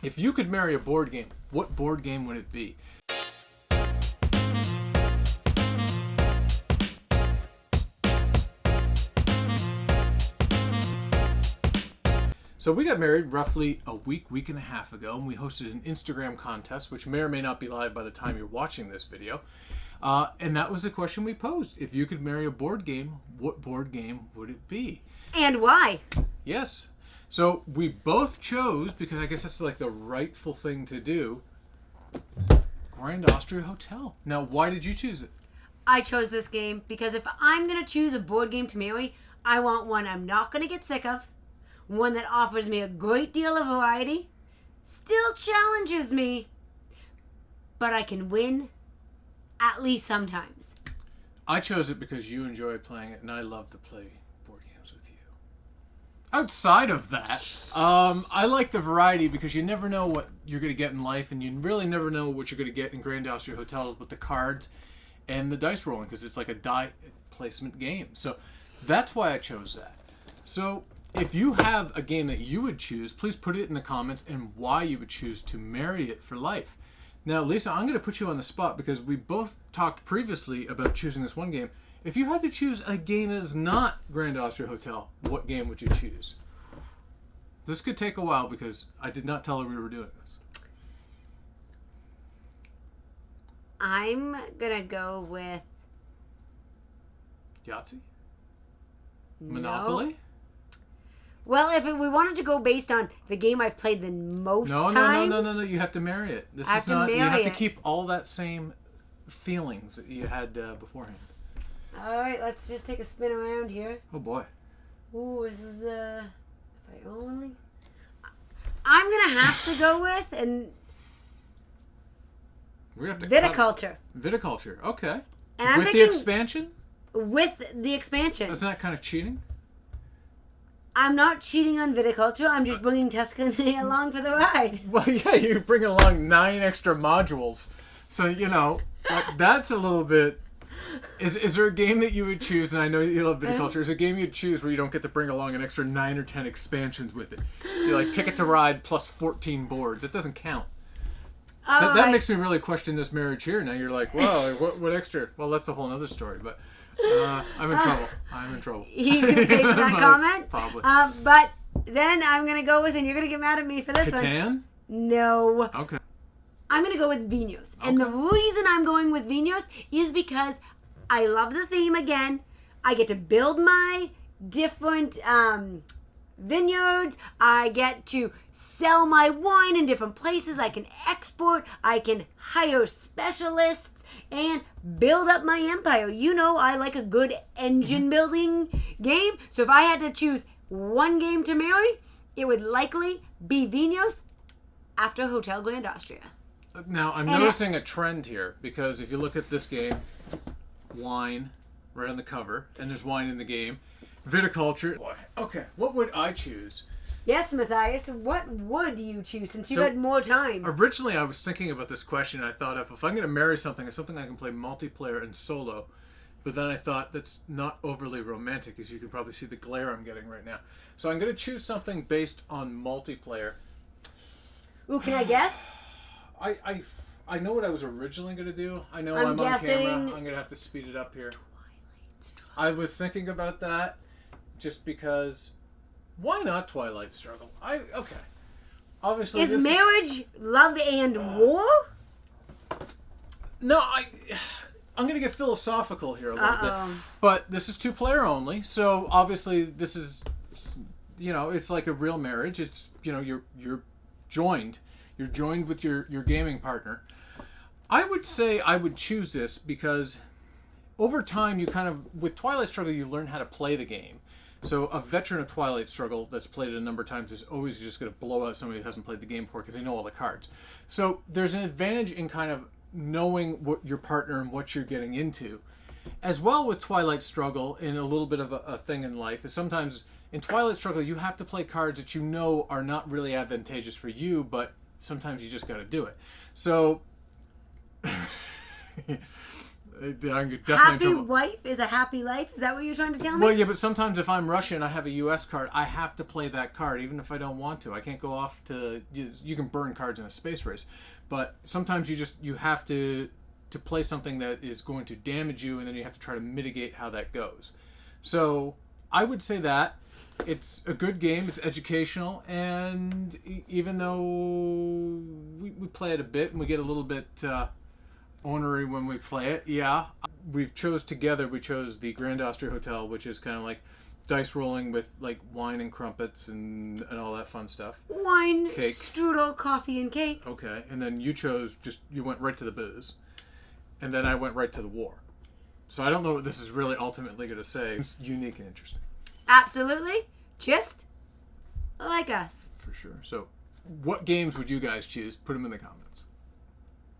If you could marry a board game, what board game would it be? So we got married roughly a week and a half ago, and we hosted an Instagram contest, which may or may not be live by the time you're watching this video. And that was the question we posed. If you could marry a board game, what board game would it be? And why? Yes. So we both chose, because I guess that's like the rightful thing to do, Grand Austria Hotel. Now, why did you choose it? I chose this game because if I'm going to choose a board game to marry, I want one I'm not going to get sick of, one that offers me a great deal of variety, still challenges me, but I can win at least sometimes. I chose it because you enjoy playing it, and I love to play board games with you. Outside of that, I like the variety because you never know what you're going to get in life, and you really never know what you're going to get in Grand Austria Hotel with the cards and the dice rolling, because it's like a die placement game. So that's why I chose that. So if you have a game that you would choose, please put it in the comments and why you would choose to marry it for life. Now, Lisa, I'm going to put you on the spot because we both talked previously about choosing this one game. If you had to choose a game that is not Grand Austria Hotel, what game would you choose? This could take a while because I did not tell her we were doing this. I'm going to go with... Yahtzee? Monopoly? No. Well, if we wanted to go based on the game I've played the most times... No. You have to marry it. This I is have to not. You marry have to it. keep all that same feelings that you had beforehand. All right, let's just take a spin around here. Oh boy. Ooh, this is if I only... I'm going to have to go with We have to viticulture. Viticulture, okay. And I'm with thinking the expansion? with the expansion. Isn't that kind of cheating? I'm not cheating on viticulture. I'm just bringing Tuscany along for the ride. Well, yeah, you bring along 9 extra modules. So, that's a little bit... Is there a game that you would choose, and I know you love viticulture, is there a game you'd choose where you don't get to bring along an extra 9 or 10 expansions with it? You're like, Ticket to Ride plus 14 boards. It doesn't count. That makes me really question this marriage here. Now you're like, well, what extra? Well, that's a whole other story, but I'm in trouble. I'm in trouble. He's going to pay for that comment? Probably. But then I'm going to go with, and you're going to get mad at me for this one. Catan? No. Okay. I'm going to go with Vinos. And the reason I'm going with Vinos is because I love the theme again. I get to build my different vineyards. I get to sell my wine in different places. I can export. I can hire specialists and build up my empire. I like a good engine building game. So if I had to choose one game to marry, it would likely be Vinos after Hotel Grand Austria. Now, I'm noticing a trend here, because if you look at this game, wine right on the cover, and there's wine in the game. Viticulture. Okay, what would I choose? Yes, Matthias, what would you choose since you had more time? Originally, I was thinking about this question. I thought, if I'm going to marry something, it's something I can play multiplayer and solo. But then I thought, that's not overly romantic, as you can probably see the glare I'm getting right now. So I'm going to choose something based on multiplayer. Ooh, can I guess? I know what I was originally going to do. I know I'm on camera. I'm guessing... going to have to speed it up here. I was thinking about that just because... Why not Twilight Struggle? Okay. Obviously, is marriage love and war? No, I'm going to get philosophical here a little bit. But this is 2-player only, so obviously this is, it's like a real marriage. It's, you're joined. You're joined with your gaming partner. I would say I would choose this because over time with Twilight Struggle, you learn how to play the game. So a veteran of Twilight Struggle that's played it a number of times is always just going to blow out somebody who hasn't played the game before because they know all the cards. So there's an advantage in kind of knowing what your partner and what you're getting into. As well with Twilight Struggle, in a little bit of a thing in life, is sometimes in Twilight Struggle you have to play cards that you know are not really advantageous for you, but sometimes you just got to do it. So definitely happy wife is a happy life. Is that what you're trying to tell me? Well, yeah, but sometimes if I'm Russian, I have a U.S. card. I have to play that card, even if I don't want to. I can't go off to. You can burn cards in a space race, but sometimes you have to play something that is going to damage you, and then you have to try to mitigate how that goes. So I would say that it's a good game. It's educational, and even though we play it a bit and we get a little bit ornery when we play it, we chose the Grand Austria Hotel, which is kind of like dice rolling with like wine and crumpets and all that fun stuff. Wine, cake, strudel, coffee, and cake. Okay, and then you went right to the booze, and then I went right to the war. So I don't know what this is really ultimately going to say. It's unique and interesting. Absolutely. Just like us. For sure. So what games would you guys choose? Put them in the comments.